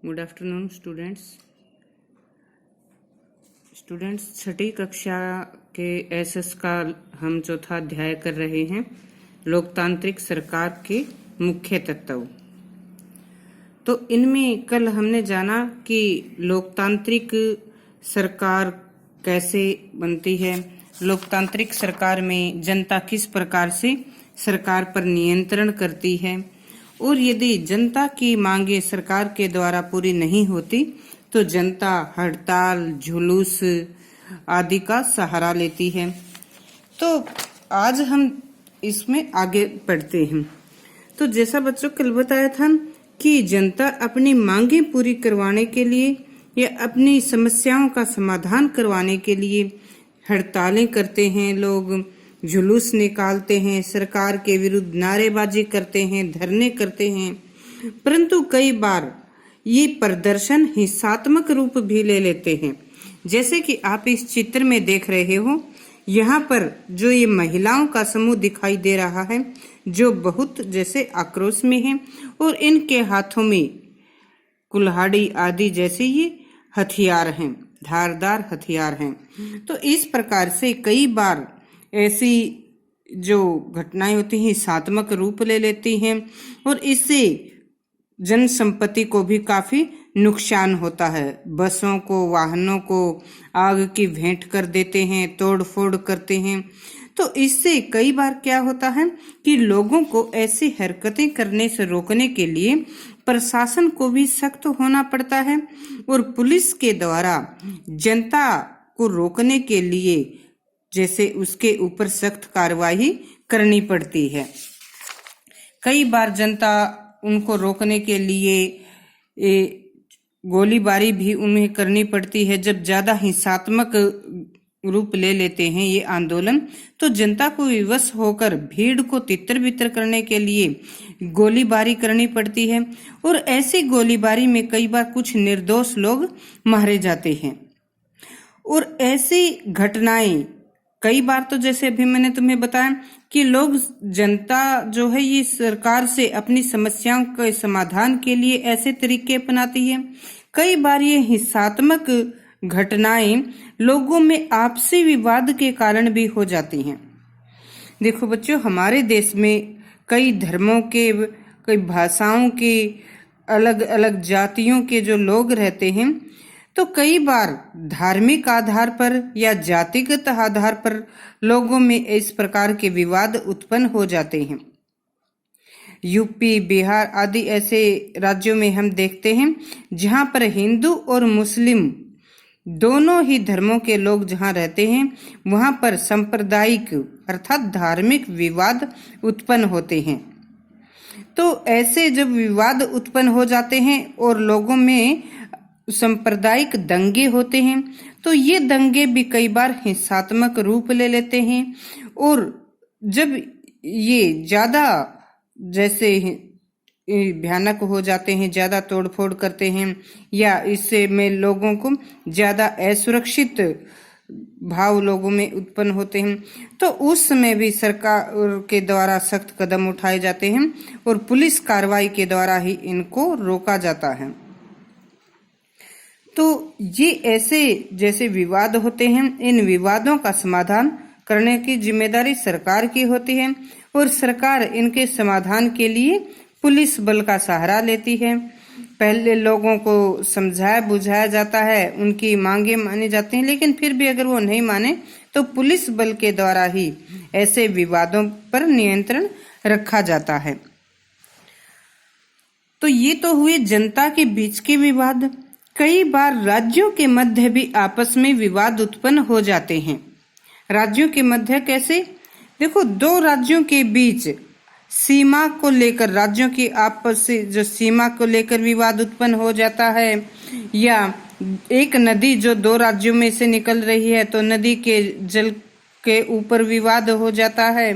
Good afternoon students छठी कक्षा के SS का हम चौथा अध्याय कर रहे हैं। लोकतांत्रिक सरकार के मुख्य तत्व। तो इनमें कल हमने जाना कि लोकतांत्रिक सरकार कैसे बनती है, लोकतांत्रिक सरकार में जनता किस प्रकार से सरकार पर नियंत्रण करती है, और यदि जनता की मांगे सरकार के द्वारा पूरी नहीं होती तो जनता हड़ताल, जुलूस आदि का सहारा लेती है। तो आज हम इसमें आगे बढ़ते हैं। तो जैसा बच्चों कल बताया था कि जनता अपनी मांगे पूरी करवाने के लिए या अपनी समस्याओं का समाधान करवाने के लिए हड़तालें करते हैं, लोग जुलूस निकालते हैं, सरकार के विरुद्ध नारेबाजी करते हैं, धरने करते हैं। परंतु कई बार ये प्रदर्शन हिंसात्मक रूप भी ले लेते हैं। जैसे कि आप इस चित्र में देख रहे हो, यहाँ पर जो ये महिलाओं का समूह दिखाई दे रहा है, जो बहुत जैसे आक्रोश में है और इनके हाथों में कुल्हाड़ी आदि जैसे ये हथियार हैं, धारदार हथियार हैं। तो इस प्रकार से कई बार ऐसी जो घटनाएं होती हैं हिंसात्मक रूप ले लेती हैं और इससे जन संपत्ति को भी काफी नुकसान होता है। बसों को, वाहनों को आग की भेंट कर देते हैं, तोड़ फोड़ करते हैं। तो इससे कई बार क्या होता है कि लोगों को ऐसी हरकतें करने से रोकने के लिए प्रशासन को भी सख्त होना पड़ता है और पुलिस के द्वारा जनता को रोकने के लिए जैसे उसके ऊपर सख्त कार्रवाई करनी पड़ती है। कई बार जनता उनको रोकने के लिए गोलीबारी भी उन्हें करनी पड़ती है। जब ज्यादा हिंसात्मक रूप ले लेते हैं ये आंदोलन, तो जनता को विवश होकर भीड़ को तितर बितर करने के लिए गोलीबारी करनी पड़ती है और ऐसी गोलीबारी में कई बार कुछ निर्दोष लोग मारे जाते हैं। और ऐसी घटनाएं कई बार तो जैसे अभी मैंने तुम्हें बताया कि लोग, जनता जो है ये सरकार से अपनी समस्याओं के समाधान के लिए ऐसे तरीके अपनाती है। कई बार ये हिंसात्मक घटनाएं लोगों में आपसी विवाद के कारण भी हो जाती हैं। देखो बच्चों, हमारे देश में कई धर्मों के, कई भाषाओं के, अलग अलग जातियों के जो लोग रहते हैं, तो कई बार धार्मिक आधार पर या जातिगत आधार पर लोगों में इस प्रकार के विवाद उत्पन्न हो जाते हैं। यूपी, बिहार आदि ऐसे राज्यों में हम देखते हैं जहां पर हिंदू और मुस्लिम दोनों ही धर्मों के लोग जहां रहते हैं, वहां पर सांप्रदायिक अर्थात धार्मिक विवाद उत्पन्न होते हैं। तो ऐसे जब विवाद उत्पन्न हो जाते हैं और लोगों में सांप्रदायिक दंगे होते हैं, तो ये दंगे भी कई बार हिंसात्मक रूप ले लेते हैं। और जब ये ज्यादा जैसे भयानक हो जाते हैं, ज्यादा तोड़फोड़ करते हैं या इससे में लोगों को ज्यादा असुरक्षित भाव लोगों में उत्पन्न होते हैं, तो उस समय भी सरकार के द्वारा सख्त कदम उठाए जाते हैं और पुलिस कार्रवाई के द्वारा ही इनको रोका जाता है। तो ये ऐसे जैसे विवाद होते हैं, इन विवादों का समाधान करने की जिम्मेदारी सरकार की होती है और सरकार इनके समाधान के लिए पुलिस बल का सहारा लेती है। पहले लोगों को समझाया बुझाया जाता है, उनकी मांगे मानी जाती हैं, लेकिन फिर भी अगर वो नहीं माने तो पुलिस बल के द्वारा ही ऐसे विवादों पर नियंत्रण रखा जाता है। तो ये तो हुए जनता के बीच के विवाद। कई बार राज्यों के मध्य भी आपस में विवाद उत्पन्न हो जाते हैं। राज्यों के मध्य कैसे? देखो, दो राज्यों के बीच सीमा को लेकर, राज्यों की आपस से जो सीमा को लेकर विवाद उत्पन्न हो जाता है, या एक नदी जो दो राज्यों में से निकल रही है तो नदी के जल के ऊपर विवाद हो जाता है।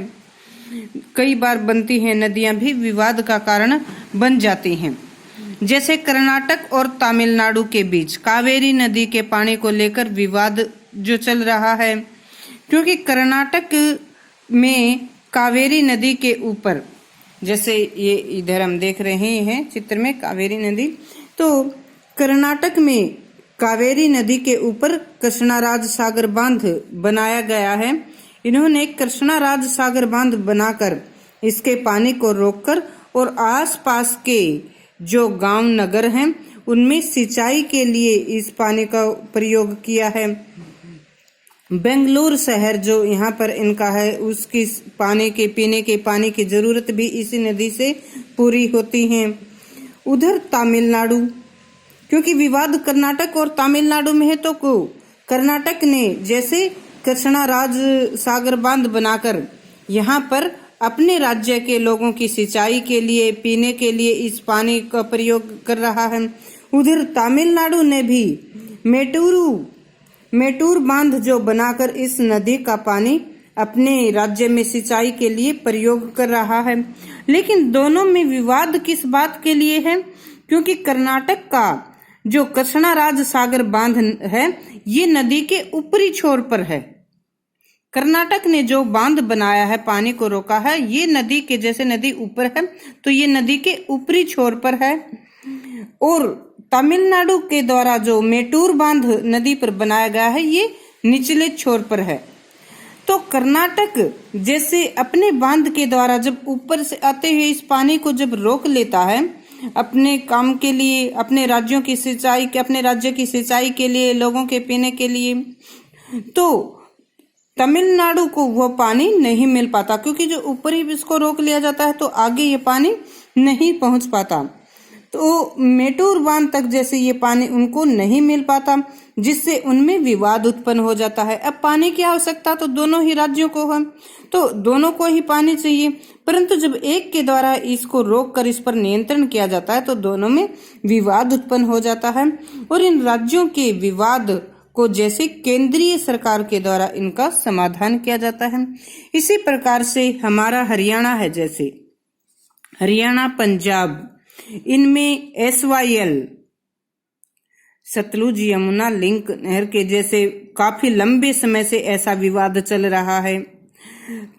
कई बार बनती हैं नदियां भी विवाद का कारण बन जाती हैं। जैसे कर्नाटक और तमिलनाडु के बीच कावेरी नदी के पानी को लेकर विवाद जो चल रहा है, क्योंकि कर्नाटक में कावेरी नदी के ऊपर, जैसे ये इधर हम देख रहे हैं चित्र में कावेरी नदी, तो कर्नाटक में कावेरी नदी के ऊपर कृष्णाराज सागर बांध बनाया गया है। इन्होंने कृष्णाराज सागर बांध बनाकर इसके पानी को रोककर और आसपास के जो गांव नगर हैं उनमें सिंचाई के लिए इस पानी का प्रयोग किया है। बेंगलुरु शहर जो यहाँ पर इनका है उसकी पीने के पानी की जरूरत भी इसी नदी से पूरी होती है। उधर तमिलनाडु, क्योंकि विवाद कर्नाटक और तमिलनाडु में है, तो कर्नाटक ने जैसे कृष्णाराज सागर बांध बनाकर यहाँ पर अपने राज्य के लोगों की सिंचाई के लिए, पीने के लिए इस पानी का प्रयोग कर रहा है। उधर तमिलनाडु ने भी मेटूर बांध जो बनाकर इस नदी का पानी अपने राज्य में सिंचाई के लिए प्रयोग कर रहा है। लेकिन दोनों में विवाद किस बात के लिए है? क्योंकि कर्नाटक का जो कृष्णाराज सागर बांध है ये नदी के ऊपरी छोर पर है। कर्नाटक ने जो बांध बनाया है, पानी को रोका है, ये नदी के जैसे नदी ऊपर है तो ये नदी के ऊपरी छोर पर है। और तमिलनाडु के द्वारा जो मेटूर बांध नदी पर बनाया गया है ये निचले छोर पर है। तो कर्नाटक जैसे अपने बांध के द्वारा जब ऊपर से आते हुए इस पानी को जब रोक लेता है अपने काम के लिए, अपने राज्यों की सिंचाई के, अपने राज्य की सिंचाई के लिए, लोगों के पीने के लिए, तो तमिलनाडु को वो पानी नहीं मिल पाता, क्योंकि जो ऊपर ही इसको रोक लिया जाता है तो आगे ये पानी नहीं पहुंच पाता। तो मेटूर बांध तक जैसे ये पानी उनको नहीं मिल पाता, जिससे उनमें विवाद उत्पन्न हो जाता है। अब पानी की आवश्यकता तो दोनों ही राज्यों को है, तो दोनों को ही पानी चाहिए, परंतु जब एक के द्वारा इसको रोककर इस पर नियंत्रण किया जाता है तो दोनों में विवाद उत्पन्न हो जाता है। और इन राज्यों के विवाद को जैसे केंद्रीय सरकार के द्वारा इनका समाधान किया जाता है। इसी प्रकार से हमारा हरियाणा है, जैसे हरियाणा, पंजाब, इनमें SYL सतलुज यमुना लिंक नहर के जैसे काफी लंबे समय से ऐसा विवाद चल रहा है।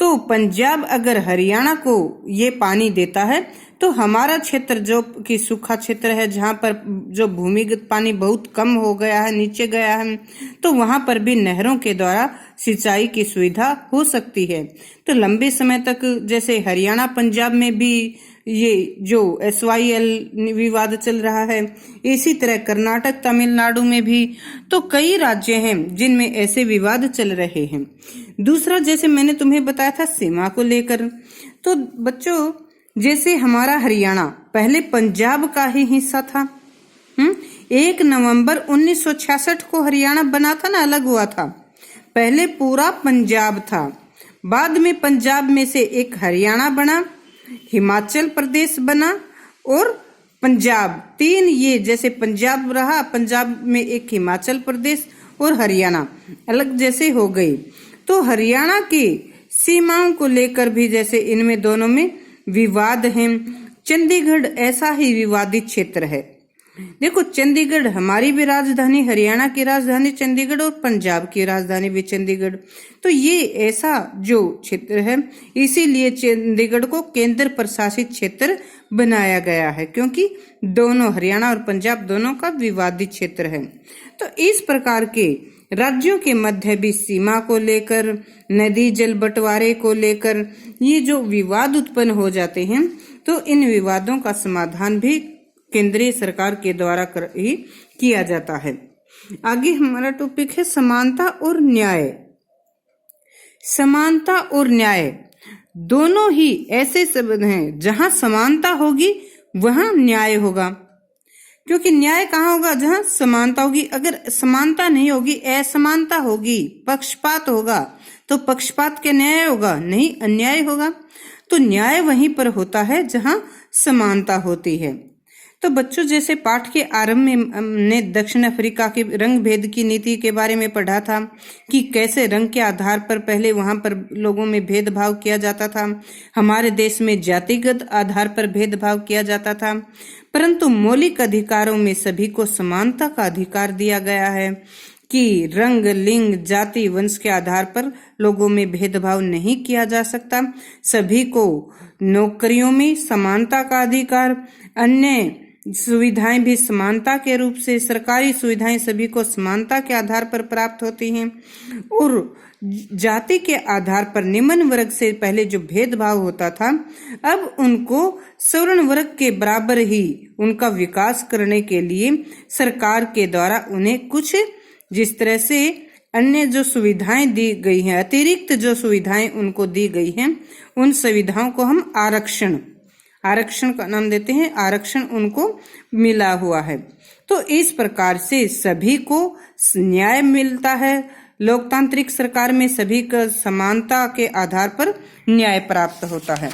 तो पंजाब अगर हरियाणा को ये पानी देता है तो हमारा क्षेत्र जो कि सूखा क्षेत्र है, जहाँ पर जो भूमिगत पानी बहुत कम हो गया है, नीचे गया है, तो वहां पर भी नहरों के द्वारा सिंचाई की सुविधा हो सकती है। तो लंबे समय तक जैसे हरियाणा पंजाब में भी ये जो SYL विवाद चल रहा है, इसी तरह कर्नाटक तमिलनाडु में भी तो कई राज्य हैं जिनमें ऐसे विवाद चल रहे हैं। दूसरा, जैसे मैंने तुम्हें बताया था सीमा को लेकर, तो बच्चों जैसे हमारा हरियाणा पहले पंजाब का ही हिस्सा था। 1 नवंबर 1966 को हरियाणा बना था ना, अलग हुआ था। पहले पूरा पंजाब था, बाद में पंजाब में से एक हरियाणा बना, हिमाचल प्रदेश बना और पंजाब, 3 ये जैसे पंजाब रहा, पंजाब में एक हिमाचल प्रदेश और हरियाणा अलग जैसे हो गई। तो हरियाणा की सीमाओं को लेकर भी जैसे इनमें दोनों में विवाद है। चंडीगढ़ ऐसा ही विवादित क्षेत्र है। देखो, चंडीगढ़ हमारी भी राजधानी, हरियाणा की राजधानी चंडीगढ़ और पंजाब की राजधानी भी चंडीगढ़, तो ये ऐसा जो क्षेत्र है, इसीलिए चंडीगढ़ को केंद्र प्रशासित क्षेत्र बनाया गया है, क्योंकि दोनों हरियाणा और पंजाब दोनों का विवादित क्षेत्र है। तो इस प्रकार के राज्यों के मध्य भी सीमा को लेकर, नदी जल बंटवारे को लेकर ये जो विवाद उत्पन्न हो जाते हैं, तो इन विवादों का समाधान भी केंद्रीय सरकार के द्वारा ही किया जाता है। आगे हमारा टॉपिक है समानता और न्याय। समानता और न्याय दोनों ही ऐसे शब्द हैं, जहां समानता होगी वहां न्याय होगा, क्योंकि न्याय कहाँ होगा? जहां समानता होगी। अगर समानता नहीं होगी, असमानता होगी, पक्षपात होगा, तो पक्षपात के न्याय होगा? नहीं, अन्याय होगा। तो न्याय वहीं पर होता है जहां समानता होती है। तो बच्चों, जैसे पाठ के आरंभ में हमने दक्षिण अफ्रीका के रंग भेद की नीति के बारे में पढ़ा था कि कैसे रंग के आधार पर पहले वहां पर लोगों में भेदभाव किया जाता था। हमारे देश में जातिगत आधार पर भेदभाव किया जाता था, परंतु मौलिक अधिकारों में सभी को समानता का अधिकार दिया गया है कि रंग, लिंग, जाति, वंश के आधार पर लोगों में भेदभाव नहीं किया जा सकता। सभी को नौकरियों में समानता का अधिकार, अन्य सुविधाएं भी समानता के रूप से, सरकारी सुविधाएं सभी को समानता के आधार पर प्राप्त होती हैं। और जाति के आधार पर निम्न वर्ग से पहले जो भेदभाव होता था, अब उनको सवर्ण वर्ग के बराबर ही उनका विकास करने के लिए सरकार के द्वारा उन्हें कुछ जिस तरह से अन्य जो सुविधाएं दी गई हैं, अतिरिक्त जो सुविधाएं उनको दी गई हैं, उन सुविधाओं को हम आरक्षण का नाम देते हैं। आरक्षण उनको मिला हुआ है। तो इस प्रकार से सभी को न्याय मिलता है। लोकतांत्रिक सरकार में सभी को समानता के आधार पर न्याय प्राप्त होता है।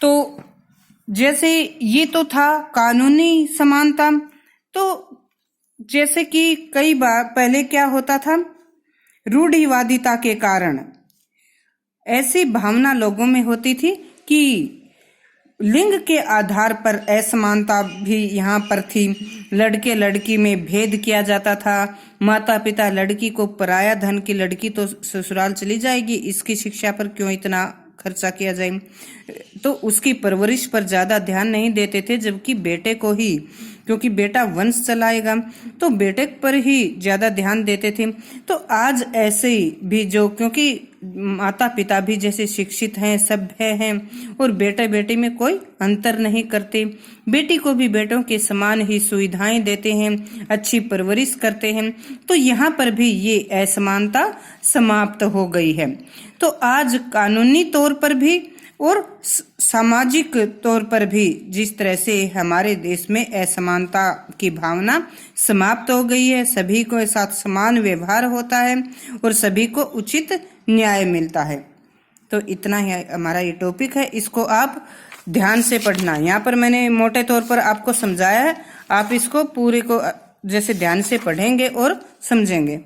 तो जैसे ये तो था कानूनी समानता। तो जैसे कि कई बार पहले क्या होता था, रूढ़िवादिता के कारण ऐसी भावना लोगों में होती थी कि लिंग के आधार पर असमानता भी यहाँ पर थी। लड़के लड़की में भेद किया जाता था। माता पिता लड़की को पराया धन की लड़की तो ससुराल चली जाएगी, इसकी शिक्षा पर क्यों इतना खर्चा किया जाए, तो उसकी परवरिश पर ज्यादा ध्यान नहीं देते थे। जबकि बेटे को ही, क्योंकि बेटा वंश चलाएगा, तो बेटे पर ही ज्यादा ध्यान देते थे। तो आज ऐसे भी जो, क्योंकि माता पिता भी जैसे शिक्षित हैं, सभ्य हैं, और बेटे बेटी में कोई अंतर नहीं करते, बेटी को भी बेटों के समान ही सुविधाएं देते हैं, अच्छी परवरिश करते हैं। तो यहाँ पर भी ये असमानता समाप्त हो गई है। तो आज कानूनी तौर पर भी और सामाजिक तौर पर भी जिस तरह से हमारे देश में असमानता की भावना समाप्त हो गई है, सभी को साथ समान व्यवहार होता है और सभी को उचित न्याय मिलता है। तो इतना ही हमारा ये टॉपिक है, इसको आप ध्यान से पढ़ना। यहाँ पर मैंने मोटे तौर पर आपको समझाया है, आप इसको पूरे को जैसे ध्यान से पढ़ेंगे और समझेंगे।